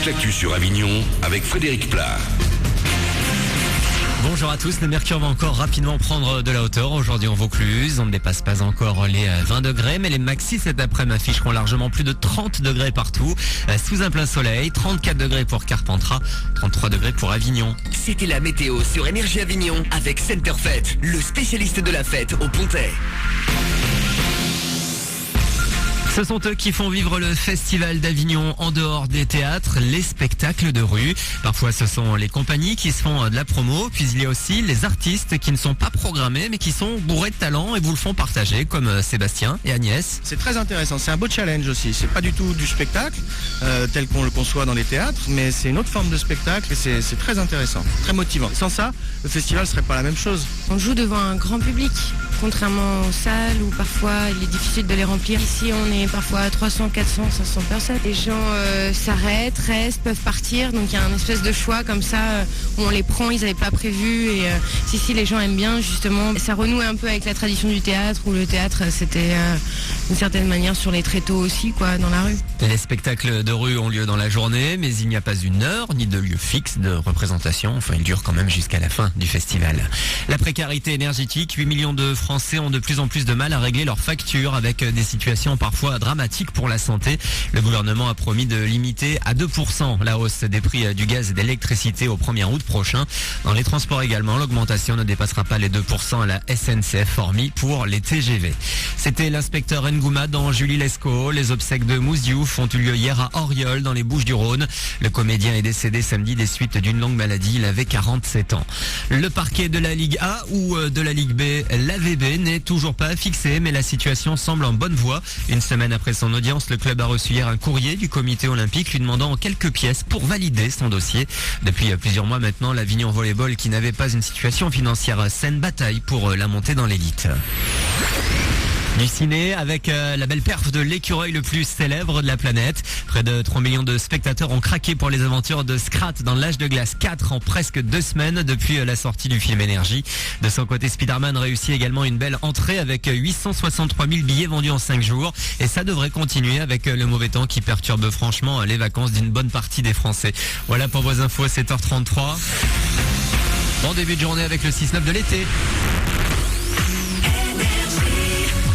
toute l'actu sur Avignon avec Frédéric Plat. Bonjour à tous, le mercure va encore rapidement prendre de la hauteur aujourd'hui en Vaucluse. On ne dépasse pas encore les 20 degrés, mais les maxis cet après-midi afficheront largement plus de 30 degrés partout, sous un plein soleil, 34 degrés pour Carpentras, 33 degrés pour Avignon. C'était la météo sur Énergie Avignon avec Centerfait, le spécialiste de la fête au Pontet. Ce sont eux qui font vivre le festival d'Avignon en dehors des théâtres, les spectacles de rue. Parfois ce sont les compagnies qui se font de la promo, puis il y a aussi les artistes qui ne sont pas programmés mais qui sont bourrés de talent et vous le font partager comme Sébastien et Agnès. C'est très intéressant, c'est un beau challenge aussi. C'est pas du tout du spectacle tel qu'on le conçoit dans les théâtres, mais c'est une autre forme de spectacle et c'est très intéressant, très motivant. Sans ça, le festival serait pas la même chose. On joue devant un grand public, contrairement aux salles où parfois il est difficile de les remplir. Ici on est parfois 300, 400, 500 personnes. Les gens s'arrêtent, restent, peuvent partir. Donc il y a un espèce de choix comme ça où on les prend, ils n'avaient pas prévu. Et si les gens aiment bien justement. Ça renoue un peu avec la tradition du théâtre où le théâtre c'était d'une certaine manière sur les tréteaux aussi quoi, dans la rue. Les spectacles de rue ont lieu dans la journée, mais il n'y a pas une heure ni de lieu fixe de représentation. Enfin, ils durent quand même jusqu'à la fin du festival. La précarité énergétique, 8 millions de Français ont de plus en plus de mal à régler leurs factures avec des situations parfois dramatiques pour la santé. Le gouvernement a promis de limiter à 2% la hausse des prix du gaz et de l'électricité au 1er août prochain. Dans les transports également, l'augmentation ne dépassera pas les 2% à la SNCF, hormis pour les TGV. C'était l'inspecteur Ngouma dans Julie Lescaut. Les obsèques de Mousse Diouf ont eu lieu hier à Auriol, dans les Bouches-du-Rhône. Le comédien est décédé samedi des suites d'une longue maladie. Il avait 47 ans. Le parquet de la Ligue A ou de la Ligue B, l'AVB, n'est toujours pas fixé, mais la situation semble en bonne voie. Une semaine après son audience, le club a reçu hier un courrier du comité olympique lui demandant quelques pièces pour valider son dossier. Depuis plusieurs mois maintenant, l'Avignon Volleyball, qui n'avait pas une situation financière saine, bataille pour la montée dans l'élite. Du ciné avec la belle perf de l'écureuil le plus célèbre de la planète. Près de 3 millions de spectateurs ont craqué pour les aventures de Scrat dans l'âge de glace 4 en presque 2 semaines depuis la sortie du film Énergie. De son côté, Spider-Man réussit également une belle entrée avec 863 000 billets vendus en 5 jours. Et ça devrait continuer avec le mauvais temps qui perturbe franchement les vacances d'une bonne partie des Français. Voilà pour vos infos, 7h33. Bon début de journée avec le 6-9 de l'été.